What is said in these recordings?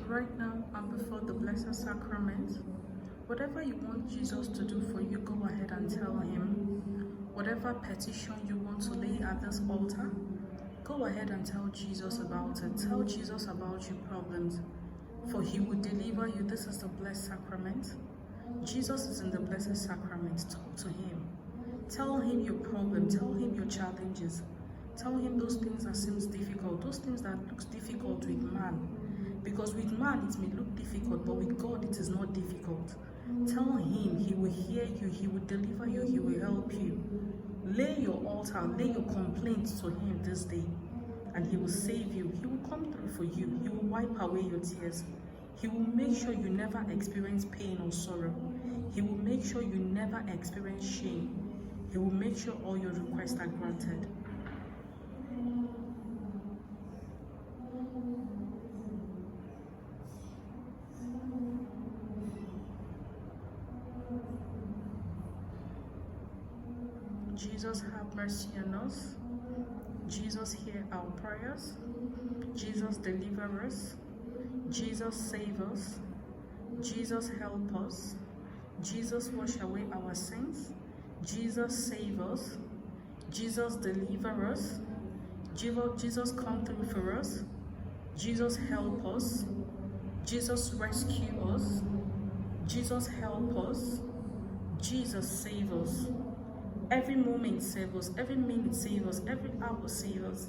Right now, I'm before the Blessed Sacrament. Whatever you want Jesus to do for you, go ahead and tell him. Whatever petition you want to lay at this altar, go ahead and tell Jesus about it. Tell Jesus about your problems, for he will deliver you. This is the Blessed Sacrament. Jesus is in the Blessed Sacrament. Talk to him. Tell him your problem. Tell him your challenges. Tell him those things that seems difficult, those things that looks difficult with man. Because with man it may look difficult, but with God it is not difficult. Tell him, he will hear you, he will deliver you, he will help you. Lay your altar, lay your complaints to him this day, and he will save you. He will come through for you. He will wipe away your tears. He will make sure you never experience pain or sorrow. He will make sure you never experience shame. He will make sure all your requests are granted. Jesus, have mercy on us. Jesus, hear our prayers. Jesus, deliver us. Jesus, save us. Jesus, help us. Jesus, wash away our sins. Jesus, save us. Jesus, deliver us. Jesus, come through for us. Jesus, help us. Jesus, rescue us. Jesus, help us. Jesus, save us. Every moment save us, every minute save us, every hour save us.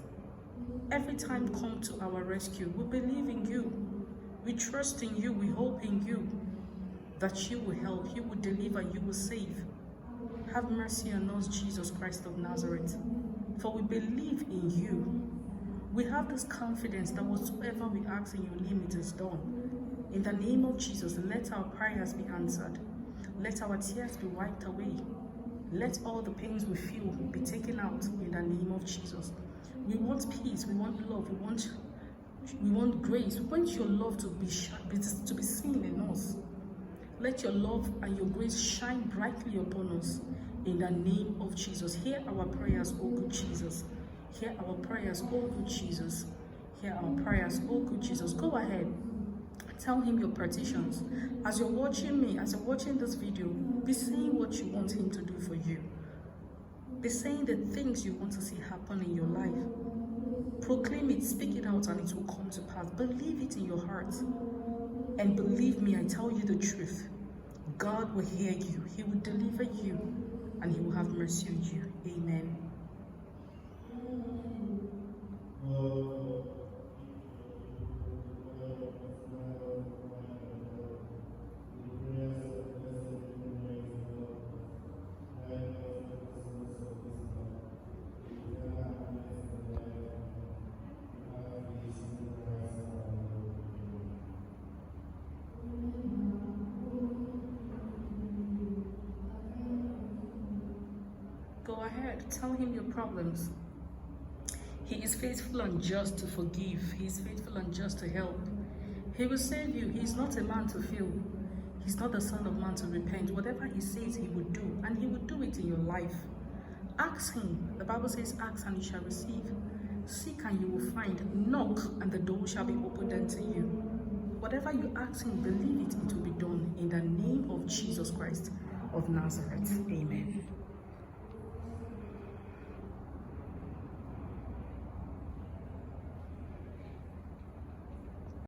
Every time come to our rescue. We believe in you. We trust in you. We hope in you that you will help, you will deliver, you will save. Have mercy on us, Jesus Christ of Nazareth. For we believe in you. We have this confidence that whatsoever we ask in your name, it is done. In the name of Jesus, let our prayers be answered. Let our tears be wiped away. Let all the pains we feel be taken out in the name of Jesus. We want peace, we want love, we want grace. We want your love to be seen in us. Let your love and your grace shine brightly upon us in the name of Jesus. Hear our prayers, O good Jesus. Hear our prayers, O good Jesus. Hear our prayers, O good Jesus. Go ahead. Tell him your petitions. As you're watching me, as you're watching this video, be saying what you want him to do for you. Be saying the things you want to see happen in your life. Proclaim it, speak it out, and it will come to pass. Believe it in your heart. And believe me, I tell you the truth. God will hear you. He will deliver you, and he will have mercy on you. Amen. Go ahead, tell him your problems. He is faithful and just to forgive. He is faithful and just to help. He will save you. He is not a man to fail. He's not the son of man to repent. Whatever he says, he will do, and he will do it in your life. Ask him. The Bible says, ask and you shall receive. Seek and you will find. Knock and the door shall be opened unto you. Whatever you ask him, believe it, it will be done. In the name of Jesus Christ of Nazareth. Amen.